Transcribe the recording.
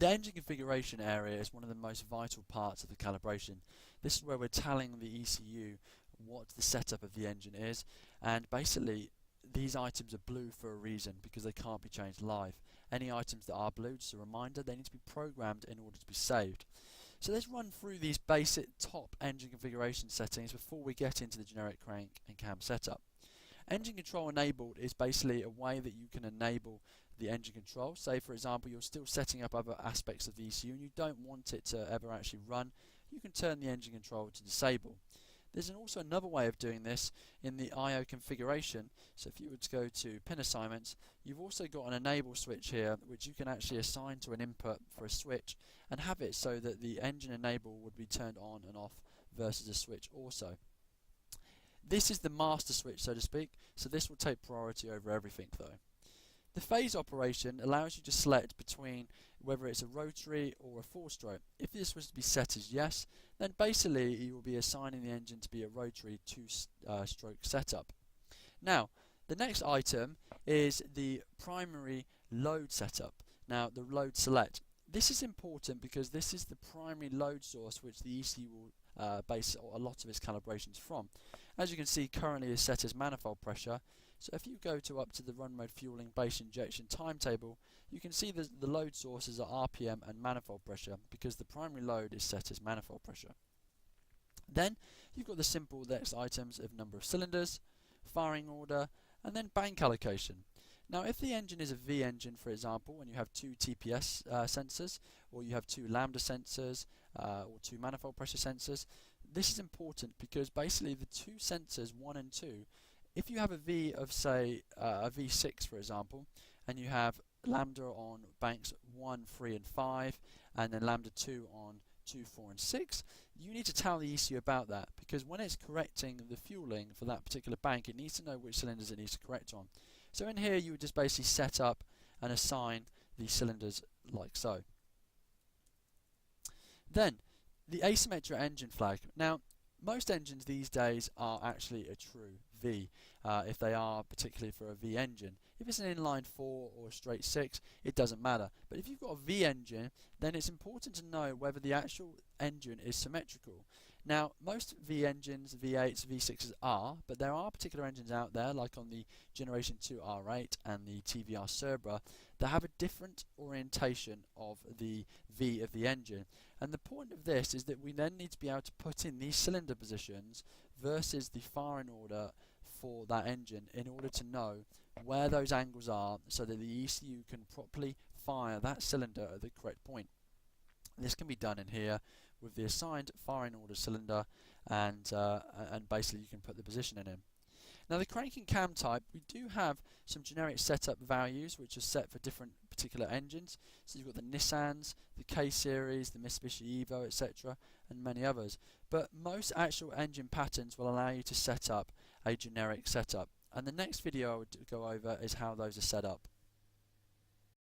The engine configuration area is one of the most vital parts of the calibration. This is where we're telling the ECU what the setup of the engine is, and basically these items are blue for a reason because they can't be changed live. Any items that are blue, just a reminder, they need to be programmed in order to be saved. So let's run through these basic top engine configuration settings before we get into the generic crank and cam setup. Engine control enabled is basically a way that you can enable the engine control. Say for example you're still setting up other aspects of the ECU and you don't want it to ever actually run, you can turn the engine control to disable. There's also another way of doing this in the I/O configuration. So if you were to go to pin assignments, you've also got an enable switch here which you can actually assign to an input for a switch and have it so that the engine enable would be turned on and off versus a switch also. This is the master switch, so to speak, so this will take priority over everything though. The phase operation allows you to select between whether it's a rotary or a four-stroke. If this was to be set as yes, then basically you will be assigning the engine to be a rotary two-stroke setup. Now, the next item is the primary load setup. Now, the load select. This is important because this is the primary load source which the ECU will base a lot of its calibrations from. As you can see, currently is set as manifold pressure. So if you go to up to the run mode fueling base injection timetable, you can see the load sources are RPM and manifold pressure because the primary load is set as manifold pressure. Then you've got the simple next items of number of cylinders, firing order, and then bank allocation. Now if the engine is a V engine, for example, and you have two TPS sensors, or you have two lambda sensors, or two manifold pressure sensors, this is important because basically the two sensors 1 and 2, if you have a V of say a V6 for example, and you have lambda on banks 1, 3 and 5, and then lambda 2 on 2, 4 and 6, you need to tell the ECU about that because when it's correcting the fueling for that particular bank, it needs to know which cylinders it needs to correct on. So in here you would just basically set up and assign the cylinders like so. Then the asymmetric engine flag. Now most engines these days are actually a true V, if they are particularly for a V engine. If it's an inline 4 or a straight 6, it doesn't matter. But if you've got a V engine, then it's important to know whether the actual engine is symmetrical. Now, most V engines, V8s, V6s are, but there are particular engines out there, like on the Generation 2 R8 and the TVR Cerbera, that have a different orientation of the V of the engine. And the point of this is that we then need to be able to put in these cylinder positions versus the firing order for that engine in order to know where those angles are so that the ECU can properly fire that cylinder at the correct point. This can be done in here with the assigned firing order cylinder, and basically you can put the position in. Now the crank and cam type, we do have some generic setup values which are set for different particular engines. So you've got the Nissans, the K-Series, the Mitsubishi Evo, etc. and many others. But most actual engine patterns will allow you to set up a generic setup. And the next video I would go over is how those are set up.